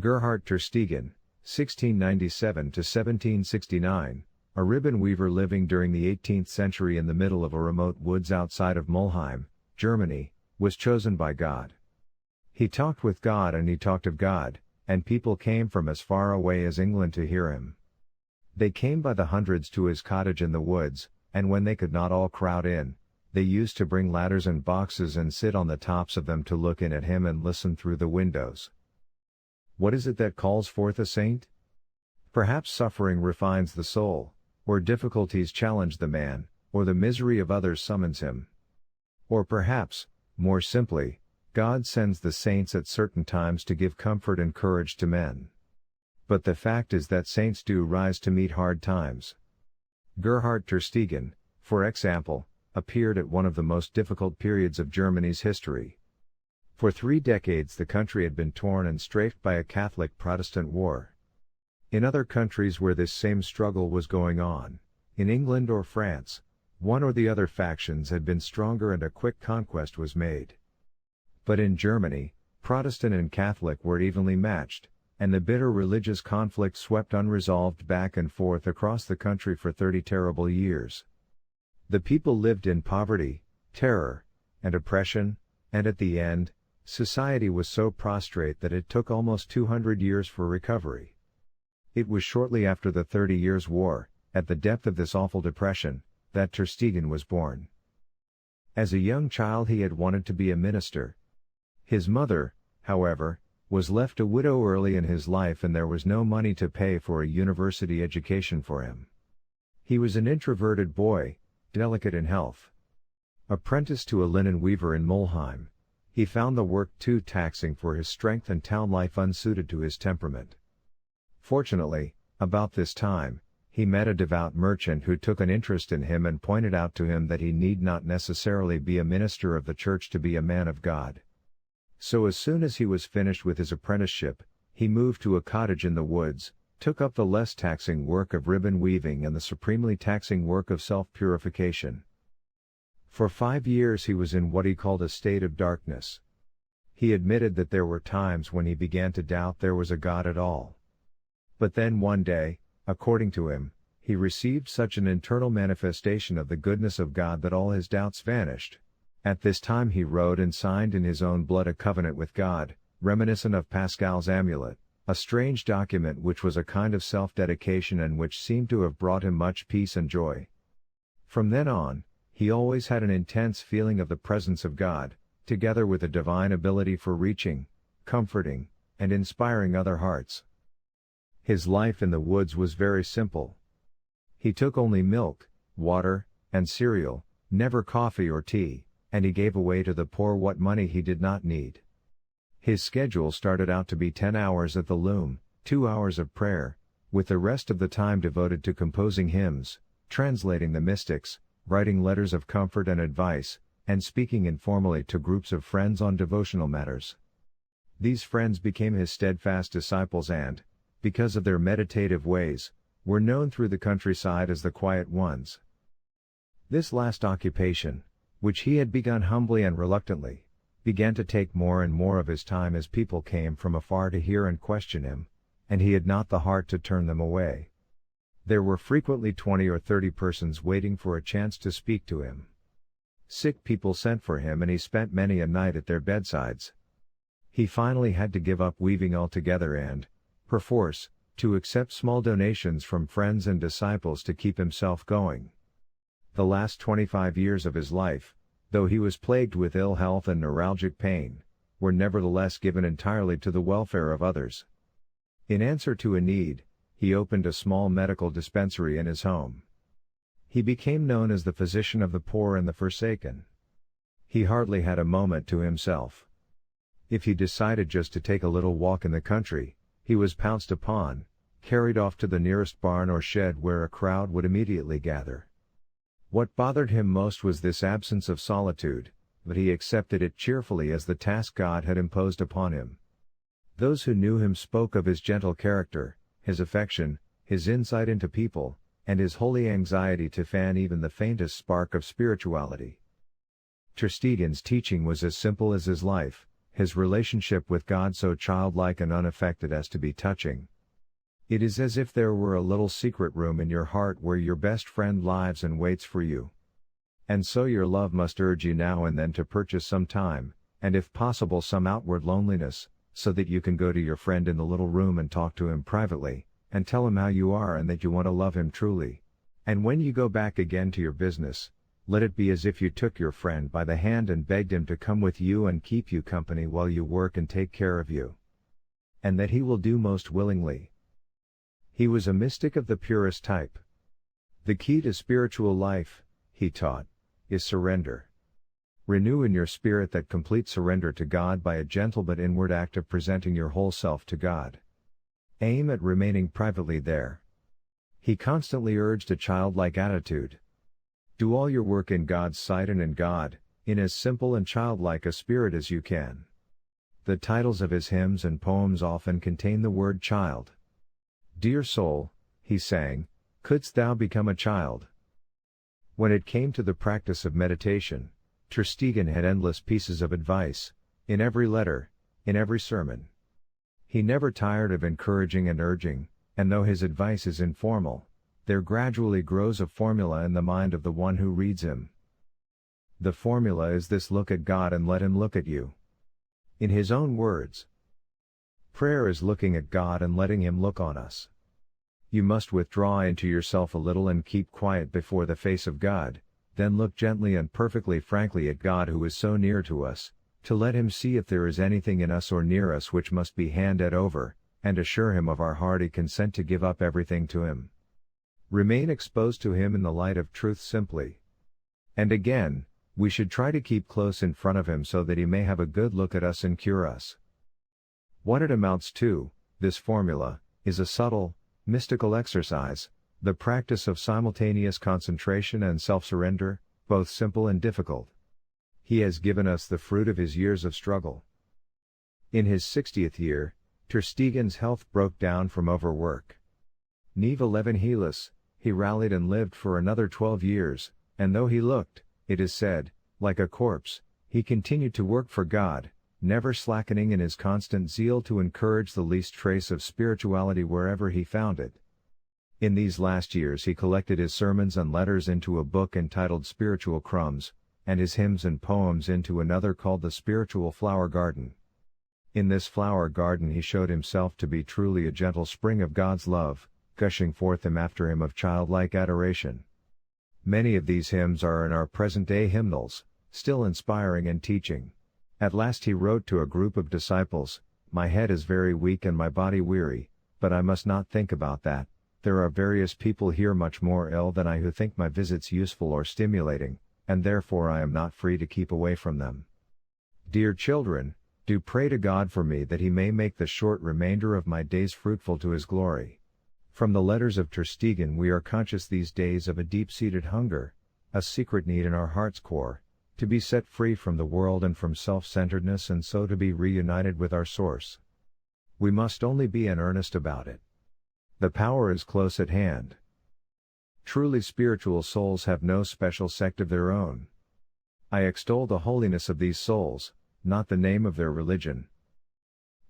Gerhard Tersteegen, 1697 to 1769, a ribbon weaver living during the 18th century in the middle of a remote woods outside of Mulheim, Germany, was chosen by God. He talked with God and he talked of God, and people came from as far away as England to hear him. They came by the hundreds to his cottage in the woods, and when they could not all crowd in, they used to bring ladders and boxes and sit on the tops of them to look in at him and listen through the windows. What is it that calls forth a saint? Perhaps suffering refines the soul, or difficulties challenge the man, or the misery of others summons him. Or perhaps, more simply, God sends the saints at certain times to give comfort and courage to men. But the fact is that saints do rise to meet hard times. Gerhard Tersteegen, for example, appeared at one of the most difficult periods of Germany's history. For 3 decades the country had been torn and strafed by a Catholic-Protestant war. In other countries where this same struggle was going on, in England or France, one or the other factions had been stronger and a quick conquest was made. But in Germany, Protestant and Catholic were evenly matched, and the bitter religious conflict swept unresolved back and forth across the country for 30 terrible years. The people lived in poverty, terror, and oppression, and at the end, society was so prostrate that it took almost 200 years for recovery. It was shortly after the 30 Years' War, at the depth of this awful depression, that Tersteegen was born. As a young child he had wanted to be a minister. His mother, however, was left a widow early in his life and there was no money to pay for a university education for him. He was an introverted boy, delicate in health. Apprenticed to a linen weaver in Mulheim, he found the work too taxing for his strength and town life unsuited to his temperament. Fortunately, about this time, he met a devout merchant who took an interest in him and pointed out to him that he need not necessarily be a minister of the church to be a man of God. So as soon as he was finished with his apprenticeship, he moved to a cottage in the woods, took up the less taxing work of ribbon weaving and the supremely taxing work of self-purification. For 5 years he was in what he called a state of darkness. He admitted that there were times when he began to doubt there was a God at all. But then one day, according to him, he received such an internal manifestation of the goodness of God that all his doubts vanished. At this time he wrote and signed in his own blood a covenant with God, reminiscent of Pascal's amulet, a strange document which was a kind of self-dedication and which seemed to have brought him much peace and joy. From then on, he always had an intense feeling of the presence of God, together with a divine ability for reaching, comforting, and inspiring other hearts. His life in the woods was very simple. He took only milk, water, and cereal, never coffee or tea, and he gave away to the poor what money he did not need. His schedule started out to be 10 hours at the loom, 2 hours of prayer, with the rest of the time devoted to composing hymns, translating the mystics, writing letters of comfort and advice, and speaking informally to groups of friends on devotional matters. These friends became his steadfast disciples and, because of their meditative ways, were known through the countryside as the Quiet Ones. This last occupation, which he had begun humbly and reluctantly, began to take more and more of his time as people came from afar to hear and question him, and he had not the heart to turn them away. There were frequently 20 or 30 persons waiting for a chance to speak to him. Sick people sent for him and he spent many a night at their bedsides. He finally had to give up weaving altogether and, perforce, to accept small donations from friends and disciples to keep himself going. The last 25 years of his life, though he was plagued with ill health and neuralgic pain, were nevertheless given entirely to the welfare of others. In answer to a need, he opened a small medical dispensary in his home. He became known as the physician of the poor and the forsaken. He hardly had a moment to himself. If he decided just to take a little walk in the country, he was pounced upon, carried off to the nearest barn or shed where a crowd would immediately gather. What bothered him most was this absence of solitude, but he accepted it cheerfully as the task God had imposed upon him. Those who knew him spoke of his gentle character, his affection, his insight into people, and his holy anxiety to fan even the faintest spark of spirituality. Tersteegen's teaching was as simple as his life, his relationship with God so childlike and unaffected as to be touching. It is as if there were a little secret room in your heart where your best friend lives and waits for you. And so your love must urge you now and then to purchase some time, and if possible some outward loneliness, so that you can go to your friend in the little room and talk to him privately, and tell him how you are and that you want to love him truly. And when you go back again to your business, let it be as if you took your friend by the hand and begged him to come with you and keep you company while you work and take care of you. And that he will do most willingly. He was a mystic of the purest type. The key to spiritual life, he taught, is surrender. Renew in your spirit that complete surrender to God by a gentle but inward act of presenting your whole self to God. Aim at remaining privately there. He constantly urged a childlike attitude. Do all your work in God's sight and in God, in as simple and childlike a spirit as you can. The titles of his hymns and poems often contain the word child. Dear soul, he sang, couldst thou become a child? When it came to the practice of meditation, Tersteegen had endless pieces of advice, in every letter, in every sermon. He never tired of encouraging and urging, and though his advice is informal, there gradually grows a formula in the mind of the one who reads him. The formula is this: look at God and let him look at you. In his own words, prayer is looking at God and letting him look on us. You must withdraw into yourself a little and keep quiet before the face of God, then look gently and perfectly frankly at God who is so near to us, to let him see if there is anything in us or near us which must be handed over, and assure him of our hearty consent to give up everything to him. Remain exposed to him in the light of truth simply. And again, we should try to keep close in front of him so that he may have a good look at us and cure us. What it amounts to, this formula, is a subtle, mystical exercise, the practice of simultaneous concentration and self-surrender, both simple and difficult. He has given us the fruit of his years of struggle. In his 60th year, Tersteegen's health broke down from overwork. Neve 11 Helis, he rallied and lived for another 12 years, and though he looked, it is said, like a corpse, he continued to work for God, never slackening in his constant zeal to encourage the least trace of spirituality wherever he found it. In these last years he collected his sermons and letters into a book entitled Spiritual Crumbs, and his hymns and poems into another called The Spiritual Flower Garden. In this flower garden he showed himself to be truly a gentle spring of God's love, gushing forth him after him of childlike adoration. Many of these hymns are in our present-day hymnals, still inspiring and teaching. At last he wrote to a group of disciples, "My head is very weak and my body weary, but I must not think about that. There are various people here much more ill than I who think my visits useful or stimulating, and therefore I am not free to keep away from them. Dear children, do pray to God for me that he may make the short remainder of my days fruitful to his glory." From the letters of Tersteegen we are conscious these days of a deep-seated hunger, a secret need in our heart's core, to be set free from the world and from self-centeredness and so to be reunited with our source. We must only be in earnest about it. The power is close at hand. Truly spiritual souls have no special sect of their own. I extol the holiness of these souls, not the name of their religion.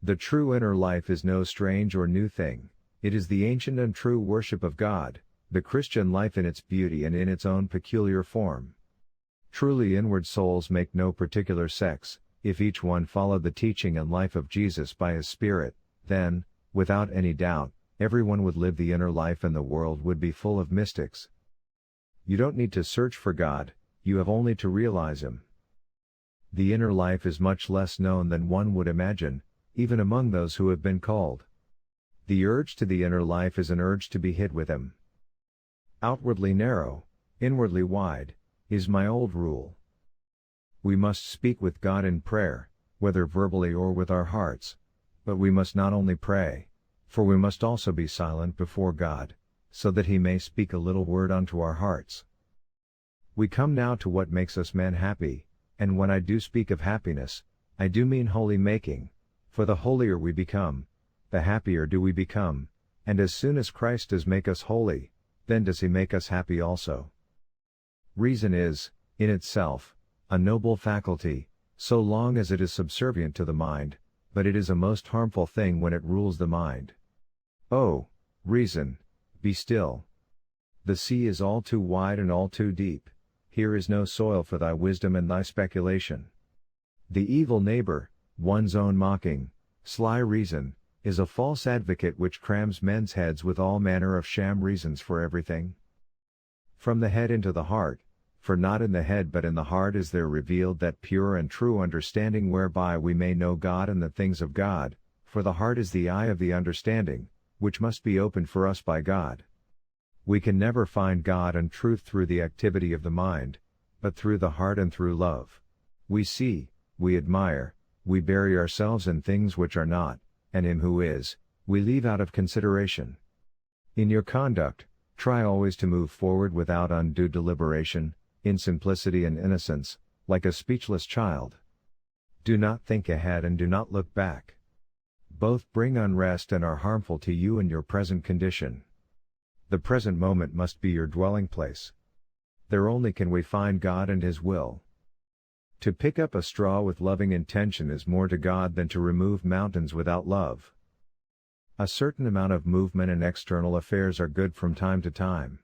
The true inner life is no strange or new thing, it is the ancient and true worship of God, the Christian life in its beauty and in its own peculiar form. Truly inward souls make no particular sects. If each one followed the teaching and life of Jesus by his Spirit, then, without any doubt, everyone would live the inner life and the world would be full of mystics. You don't need to search for God, you have only to realize him. The inner life is much less known than one would imagine, even among those who have been called. The urge to the inner life is an urge to be hid with him. Outwardly narrow, inwardly wide, is my old rule. We must speak with God in prayer, whether verbally or with our hearts, but we must not only pray, for we must also be silent before God, so that he may speak a little word unto our hearts. We come now to what makes us men happy, and when I do speak of happiness, I do mean holy making, for the holier we become, the happier do we become, and as soon as Christ does make us holy, then does he make us happy also. Reason is, in itself, a noble faculty, so long as it is subservient to the mind, but it is a most harmful thing when it rules the mind. Oh, reason, be still. The sea is all too wide and all too deep, here is no soil for thy wisdom and thy speculation. The evil neighbor, one's own mocking, sly reason, is a false advocate which crams men's heads with all manner of sham reasons for everything. From the head into the heart, for not in the head but in the heart is there revealed that pure and true understanding whereby we may know God and the things of God, for the heart is the eye of the understanding, which must be opened for us by God. We can never find God and truth through the activity of the mind, but through the heart and through love. We see, we admire, we bury ourselves in things which are not, and him who is, we leave out of consideration. In your conduct, try always to move forward without undue deliberation, in simplicity and innocence, like a speechless child. Do not think ahead and do not look back. Both bring unrest and are harmful to you and your present condition. The present moment must be your dwelling place. There only can we find God and His will. To pick up a straw with loving intention is more to God than to remove mountains without love. A certain amount of movement in external affairs are good from time to time.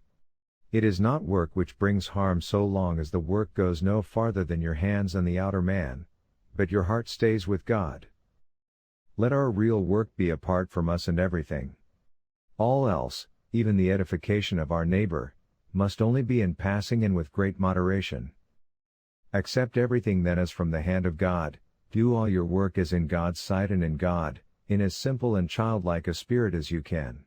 It is not work which brings harm so long as the work goes no farther than your hands and the outer man, but your heart stays with God. Let our real work be apart from us and everything. All else, even the edification of our neighbor, must only be in passing and with great moderation. Accept everything then as from the hand of God, do all your work as in God's sight and in God, in as simple and childlike a spirit as you can.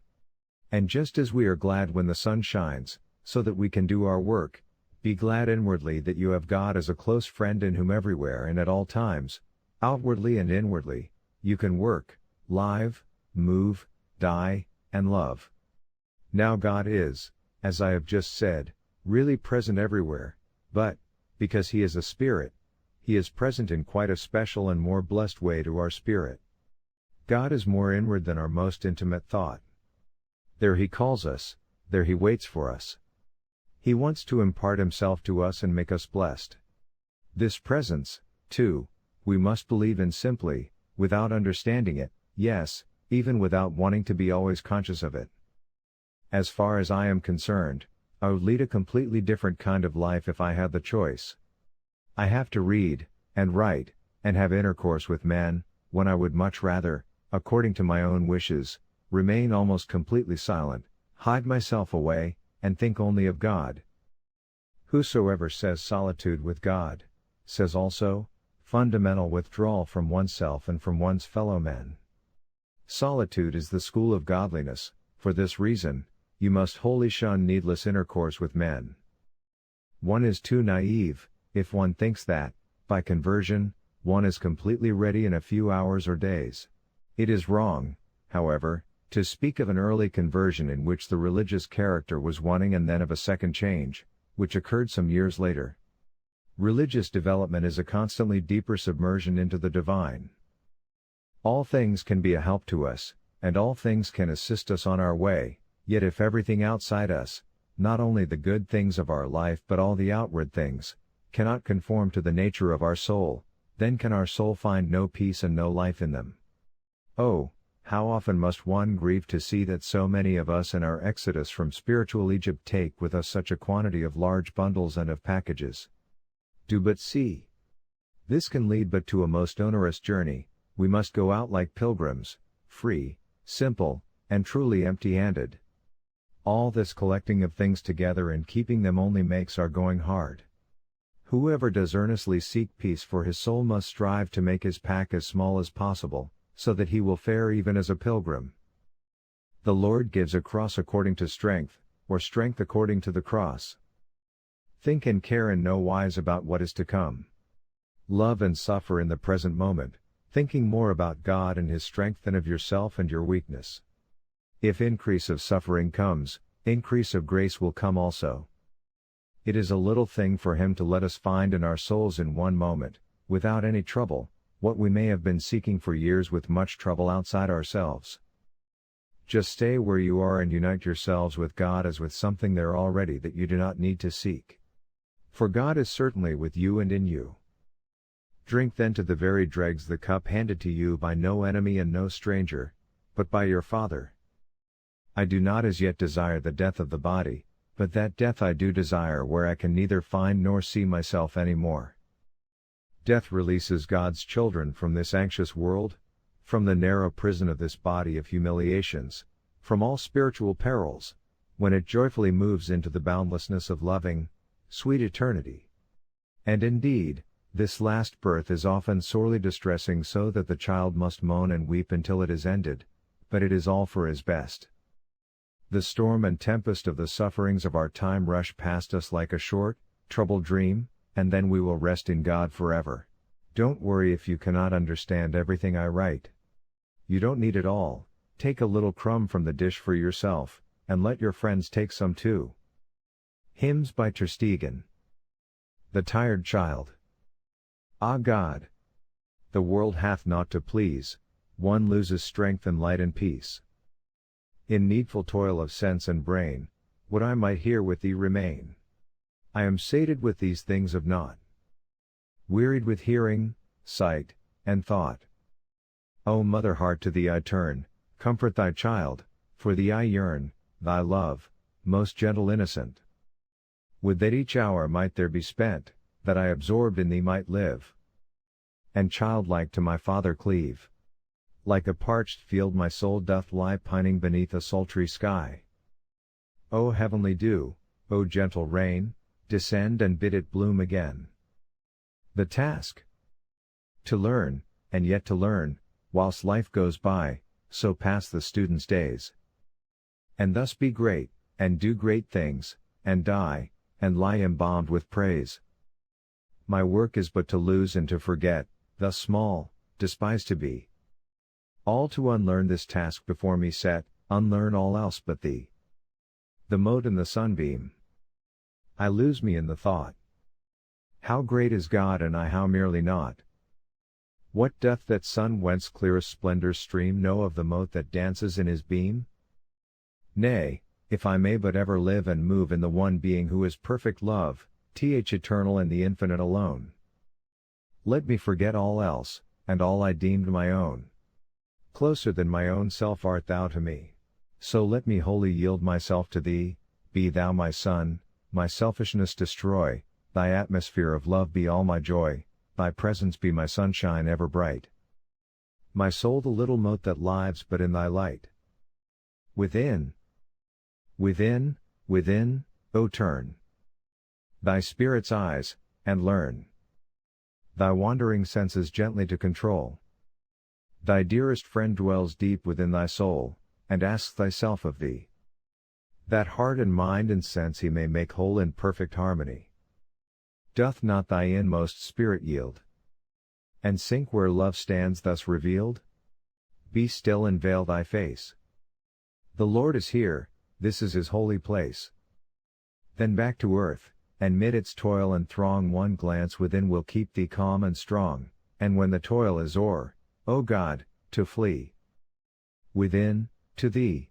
And just as we are glad when the sun shines, so that we can do our work, be glad inwardly that you have God as a close friend in whom everywhere and at all times, outwardly and inwardly, you can work, live, move, die, and love. Now God is, as I have just said, really present everywhere, but, because He is a spirit, He is present in quite a special and more blessed way to our spirit. God is more inward than our most intimate thought. There He calls us, there He waits for us. He wants to impart Himself to us and make us blessed. This presence, too, we must believe in simply, without understanding it, yes, even without wanting to be always conscious of it. As far as I am concerned, I would lead a completely different kind of life if I had the choice. I have to read, and write, and have intercourse with men, when I would much rather, according to my own wishes, remain almost completely silent, hide myself away, and think only of God. Whosoever says solitude with God, says also, fundamental withdrawal from oneself and from one's fellow men. Solitude is the school of godliness. For this reason, you must wholly shun needless intercourse with men. One is too naive, if one thinks that, by conversion, one is completely ready in a few hours or days. It is wrong, however, to speak of an early conversion in which the religious character was wanting and then of a second change, which occurred some years later. Religious development is a constantly deeper submersion into the divine. All things can be a help to us, and all things can assist us on our way, yet if everything outside us, not only the good things of our life but all the outward things, cannot conform to the nature of our soul, then can our soul find no peace and no life in them. Oh, how often must one grieve to see that so many of us in our exodus from spiritual Egypt take with us such a quantity of large bundles and of packages. Do but see. This can lead but to a most onerous journey. We must go out like pilgrims, free, simple, and truly empty-handed. All this collecting of things together and keeping them only makes our going hard. Whoever does earnestly seek peace for his soul must strive to make his pack as small as possible, so that he will fare even as a pilgrim. The Lord gives a cross according to strength, or strength according to the cross. Think and care in no wise about what is to come. Love and suffer in the present moment, thinking more about God and His strength than of yourself and your weakness. If increase of suffering comes, increase of grace will come also. It is a little thing for Him to let us find in our souls in one moment, without any trouble, what we may have been seeking for years with much trouble outside ourselves. Just stay where you are and unite yourselves with God as with something there already that you do not need to seek. For God is certainly with you and in you. Drink then to the very dregs the cup handed to you by no enemy and no stranger, but by your Father. I do not as yet desire the death of the body, but that death I do desire where I can neither find nor see myself any more. Death releases God's children from this anxious world, from the narrow prison of this body of humiliations, from all spiritual perils, when it joyfully moves into the boundlessness of loving, sweet eternity. And indeed, this last birth is often sorely distressing, so that the child must moan and weep until it is ended, but it is all for his best. The storm and tempest of the sufferings of our time rush past us like a short, troubled dream, and then we will rest in God forever. Don't worry if you cannot understand everything I write. You don't need it all. Take a little crumb from the dish for yourself, and let your friends take some too. Hymns by Tersteegen. The Tired Child. Ah God! The world hath naught to please, one loses strength and light and peace. In needful toil of sense and brain, would I might here with thee remain. I am sated with these things of naught, wearied with hearing, sight, and thought. O mother heart, to thee I turn, comfort thy child, for thee I yearn, thy love, most gentle innocent. Would that each hour might there be spent, that I absorbed in thee might live, and childlike to my Father cleave. Like a parched field my soul doth lie pining beneath a sultry sky. O heavenly dew, O gentle rain, descend and bid it bloom again. The task? To learn, and yet to learn, whilst life goes by, so pass the student's days. And thus be great, and do great things, and die, and lie embalmed with praise. My work is but to lose and to forget, thus small, despise to be. All to unlearn this task before me set, unlearn all else but thee. The mote and the sunbeam. I lose me in the thought. How great is God and I how merely naught. What doth that sun whence clearest splendor stream know of the mote that dances in his beam? Nay, if I may but ever live and move in the one being who is perfect love, eternal and the infinite alone. Let me forget all else, and all I deemed my own. Closer than my own self art thou to me. So let me wholly yield myself to thee, be thou my sun, my selfishness destroy, thy atmosphere of love be all my joy, thy presence be my sunshine ever bright. My soul the little mote that lives but in thy light. Within, O turn thy spirit's eyes, and learn thy wandering senses gently to control. Thy dearest friend dwells deep within thy soul, and asks thyself of thee, that heart and mind and sense he may make whole in perfect harmony. Doth not thy inmost spirit yield, and sink where love stands thus revealed? Be still and veil thy face. The Lord is here, this is his holy place. Then back to earth, and mid its toil and throng one glance within will keep thee calm and strong, and when the toil is o'er, O God, to flee within, to thee,